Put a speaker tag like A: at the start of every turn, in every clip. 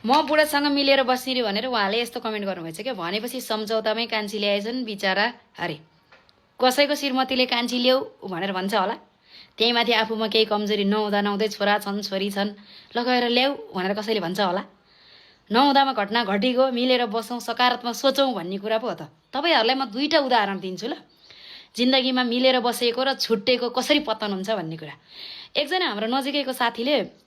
A: म बुढासँग मिलेर बस्ने रे भनेर उहाँले यस्तो कमेन्ट गर्नुभएछ क्या। भनेपछि सम्झौतामै कान्छी ल्याएछन् बिचारा। अरे कसैको श्रीमतीले कान्छी ल्याऊ भनेर भन्छ होला। त्यही माथि आफूमा केही कमजोरी नहुँदा नहुँदै छोरा छन् छोरी छन् लगाएर ल्याऊ भनेर कसैले भन्छ होला। नहुँदामा घटना घटेको, मिलेर बसौँ, सकारात्मक सोचौँ भन्ने कुरा पो हो त। तपाईँहरूलाई म दुईवटा उदाहरण दिन्छु ल, जिन्दगीमा मिलेर बसेको र छुट्टेको कसरी पतन हुन्छ भन्ने कुरा। एकजना हाम्रो नजिकैको साथीले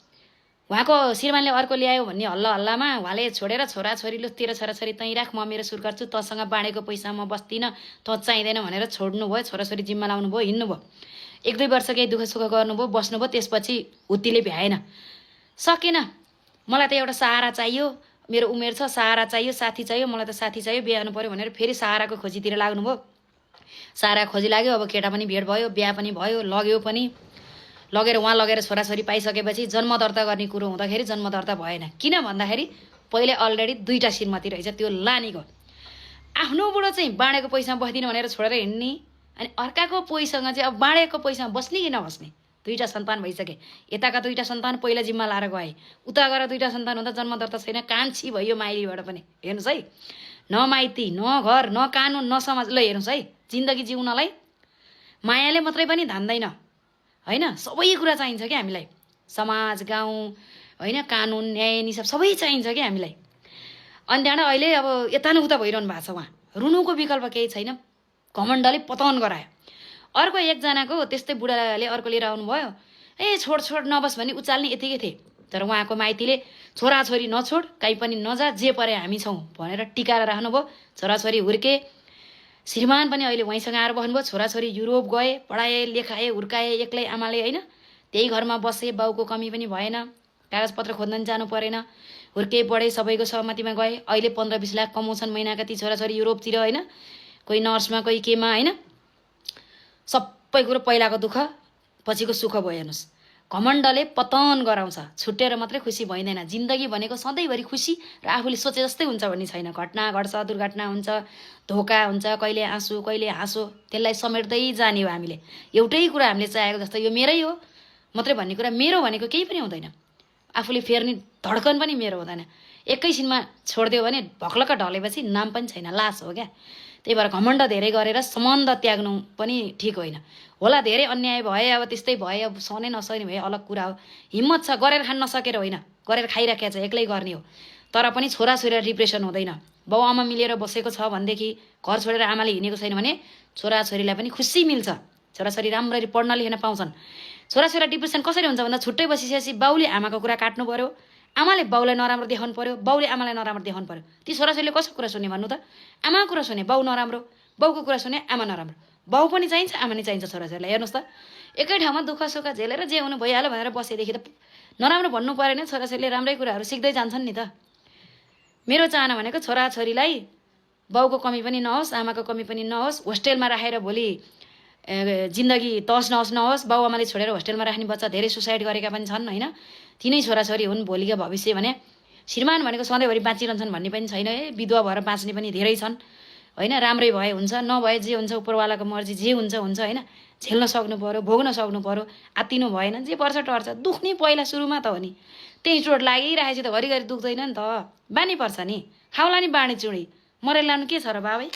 A: उहाँको श्रीमानले अर्को ल्यायो भन्ने हल्ला हल्लामा उहाँले छोडेर छोराछोरी लु तेरो छोराछोरी तैँ राख, म मेरो सुर गर्छु, तँसँग बाँडेको पैसा म बस्दिनँ, तँ चाहिँदैन भनेर छोड्नु भयो। छोराछोरी जिम्मा लाउनु भयो, हिँड्नु भयो। 1-2 वर्ष केही दुःख सुख गर्नुभयो, बस्नुभयो। त्यसपछि हुत्तीले भ्याएन, सकेन। मलाई त एउटा सहारा चाहियो, मेरो उमेर छ, सहारा चाहियो, साथी चाहियो, मलाई त साथी चाहियो, बिहा गर्नु पर्यो भनेर फेरि सहाराको खोजीतिर लाग्नुभयो। सहारा खोजी लाग्यो। अब केटा पनि भेट भयो, बिहा पनि भयो, लग्यो पनि। लगेर उहाँ लगेर छोराछोरी पाइसकेपछि जन्म दर्ता गर्ने कुरो हुँदाखेरि जन्म दर्ता भएन। किन भन्दाखेरि पहिले अलरेडी 2टा श्रीमती रहेछ त्यो लानीको। आफ्नो बुढो चाहिँ बाँडेको पैसामा बस्दिनँ भनेर छोडेर हिँड्ने, अनि अर्काको पैसासँग चाहिँ अब बाँडेको पैसामा बस्ने कि नबस्ने। 2टा सन्तान भइसके, यताका 2टा सन्तान पहिला जिम्मा लाएर गए, उता गएर 2टा सन्तान हुँदा जन्म दर्ता छैन, कान्छी भयो माइलीबाट पनि। हेर्नुहोस् है, न माइती, न घर, न कानुन, न समाज। ल हेर्नुहोस् है, जिन्दगी जिउनलाई मायाले मात्रै पनि धान्दैन होइन, सबै कुरा चाहिन्छ क्या हामीलाई। समाज, गाउँ होइन, कानुन, न्याय निसाब सबै चाहिन्छ क्या हामीलाई। अनि त्यहाँबाट अहिले अब यता न उता भइरहनु भएको छ। उहाँ रुनुको विकल्प केही छैन, घमण्डले पतन गरायो। अर्को एकजनाको त्यस्तै बुढाले अर्को लिएर आउनुभयो, ए छोड छोड नबस भन्ने उचाल्ने यतिकै थिए। तर उहाँको माइतीले छोराछोरी नछोड, कहीँ पनि नजा, जे परे हामी छौँ भनेर टिकाएर राख्नुभयो। छोराछोरी हुर्के, श्रीमान पनि अहिले उहीँसँग आएर बस्नुभयो। छोराछोरी युरोप गए, पढाए, लेखाए, हुर्काए एक्लै आमाले होइन। त्यही घरमा बसे, बाउको कमी पनि भएन, कागजपत्र खोज्न जानु परेन, हुर्के पढे, सबैको सहमतिमा गए। अहिले 15-20 लाख कमाउँछन् महिनाका ती छोराछोरी युरोपतिर होइन, कोही नर्समा, कोही केमा होइन। सबै कुरो पहिलाको दुःख पछिको सुख भयो। हेर्नुहोस्, घमण्डले पतन गराउँछ। छुट्टेर मात्रै खुसी भइँदैन। जिन्दगी भनेको सधैँभरि खुसी र आफूले सोचे जस्तै हुन्छ भन्ने छैन। घटना घट्छ, दुर्घटना हुन्छ, धोका हुन्छ, कहिले आँसु कहिले हाँसो, त्यसलाई समेट्दै जाने हो हामीले। एउटै कुरा हामीले चाहेको जस्तो यो मेरै हो मात्रै भन्ने कुरा मेरो भनेको केही पनि हुँदैन। आफूले फेर्ने धड्कन पनि मेरो हुँदैन। एकैछिनमा छोडिदियो भने भक्लक्क ढलेपछि नाम पनि छैन, लास हो क्या। त्यही भएर घमण्ड धेरै गरेर सम्बन्ध त्याग्नु पनि ठिक होइन होला। धेरै अन्याय भए, अब त्यस्तै भए, अब सहनै नसक्ने भए अलग कुरा हो। हिम्मत छ, गरेर खान नसकेर होइन, गरेर खाइराखेको छ, एक्लै गर्ने हो। तर पनि छोराछोरी डिप्रेसन हुँदैन। बाउ आमा मिलेर बसेको छ भनेदेखि, घर छोडेर आमाले हिँडेको छैन भने छोराछोरीलाई पनि खुसी मिल्छ। छोराछोरी राम्ररी पढ्न लेख्न पाउँछन्। छोराछोरी डिप्रेसन कसरी हुन्छ भन्दा, छुट्टै बसिसकेपछि बाउले आमाको कुरा काट्नु पर्यो, आमाले बाउलाई नराम्रो देखाउनु पर्यो, बाउले आमालाई नराम्रो देखाउनु पर्यो। ती छोराछोरीले कसको कुरा सुन्ने भन्नु त? आमाको कुरा सुने, बाउ नराम्रो, बाउको कुरा सुने, आमा नराम्रो। बाउ पनि चाहिन्छ, आमा नि चाहिन्छ छोराछोरीलाई। हेर्नुहोस् त, एकै ठाउँमा दुःख सुख झेलेर जे हुनु भइहाल्यो भनेर बसेदेखि त नराम्रो भन्नु परेन। छोराछोरीले राम्रै कुराहरू सिक्दै जान्छन् नि त। मेरो चाहना भनेको छोराछोरीलाई बाउको कमी पनि नहोस्, आमाको कमी पनि नहोस्, होस्टेलमा राखेर भोलि जिन्दगी तहस नहोस् नहोस्। बाउ आमाले छोडेर होस्टेलमा राख्ने बच्चा धेरै सुसाइड गरेका पनि छन् होइन। तिनै छोराछोरी हुन् भोलिको भविष्य भने। श्रीमान भनेको सधैँभरि बाँचिरहन्छन् भन्ने पनि छैन है, विधवा भएर बाँच्ने पनि धेरै छन् होइन। राम्रै भए हुन्छ, नभए जे हुन्छ उपरवालाको मर्जी, जे हुन्छ हुन्छ होइन। झेल्न सक्नु पर्यो, भोग्न सक्नु पर्यो, आत्तिनु भएन। जे पर्छ टर्छ, दुख्ने पहिला सुरुमा त हो नि। त्यही चोट लागिरहेपछि त घरिघरि दुख्दैन नि त, बानी पर्छ नि। खाउला नि बाँडी चुडी, मरेर लानु के छ र बाबै।